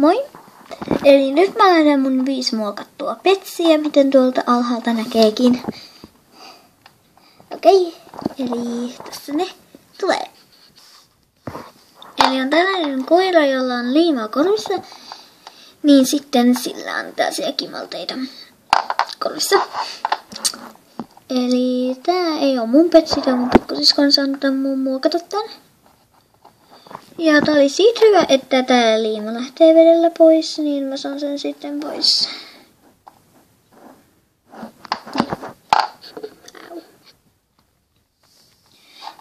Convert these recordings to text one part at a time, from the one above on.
Moi! Eli nyt mä laitan mun 5 muokattua petsiä, miten tuolta alhaalta näkeekin. Okei, eli tässä ne tulee. Eli on tällainen koira, jolla on liimaa korvissa, niin sitten sillä on tällaisia kimalteita korvissa. Eli tää ei oo mun petsi, tää on mun pikkusiskon saanut mun muokata tän. Ja tää oli siitä hyvä, että tää liima lähtee vedellä pois, niin mä saan sen sitten pois.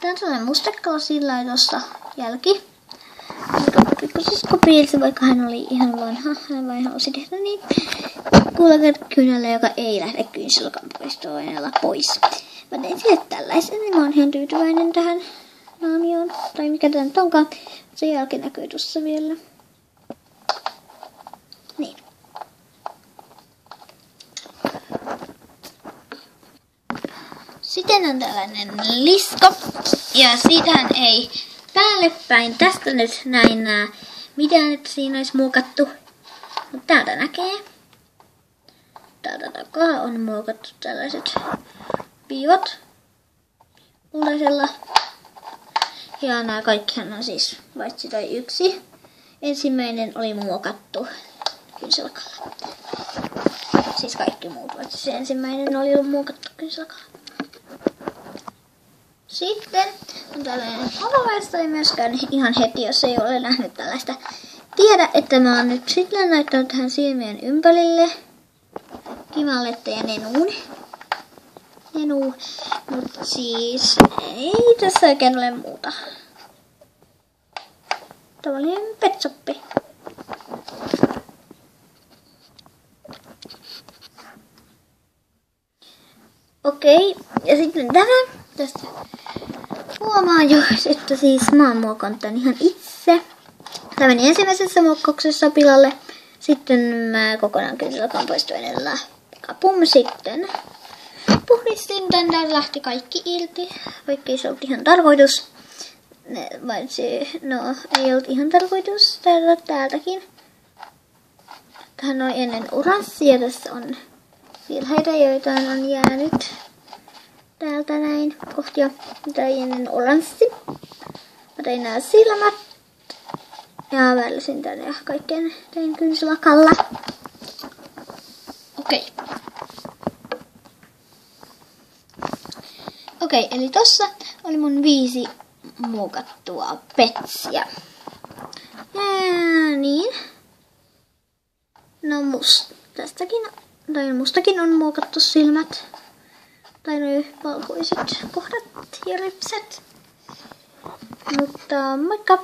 Tää on sellainen mustekala, sillä ei tossa jälki. Pikkusisko piilsi, vaikka hän oli ihan vanha, hän vain halusi tehdä niin. Kuulakynällä, joka ei lähde kynsilkan poistoaineella pois. Mä tein sille tällaisen, niin mä oon ihan tyytyväinen tähän naamioon, tai mikä tää nyt onkaan. Se jälki näkyy tuossa vielä. Niin. Sitten on tällainen lisko. Ja siitähän ei päälle päin tästä nyt näin nää, mitä nyt siinä olisi muokattu. Mutta täältä näkee. Täältä takaa on muokattu tällaiset viivat punaisella. Ja nämä kaikkihan on siis paitsi toi yksi. Ensimmäinen oli muokattu kynsilakalla. Siis kaikki muut, paitsi se ensimmäinen oli muokattu kynsilakalla. Sitten on tällainen holoväestö, ei myöskään ihan heti, jos ei ole nähnyt tällaista. Tiedä, että mä oon nyt sitten näyttänyt tähän silmien ympärille kimalletta ja nenuun. Mutta siis ei tässä oikein ole muuta. Tavallinen petsoppi. Okei, ja sitten tämä. Tästä huomaa jo, että siis mä oon muokannut tän ihan itse. Tämä meni ensimmäisessä muokkauksessa pilalle. Sitten mä kokonaan kynsilakan poistoaineella kapum sitten. Puhdistin tän, täällä lähti kaikki irti, vaikka se ollut ihan tarkoitus. Ei ollut ihan tarkoitus täältäkin. Tähän on ennen oranssia, tässä on virheitä, joita on jäänyt täältä näin kohtia. Tää ei ennen oranssi. Mä tein nää silmät. Ja välisin tänne ja kaikkeen tein kynsilakalla. Okei, eli tossa oli mun 5 muokattua petsiä. Ja niin. No mustakin on muokattu silmät. Tai noi valkoiset kohdat ja ripset. Mutta moikka!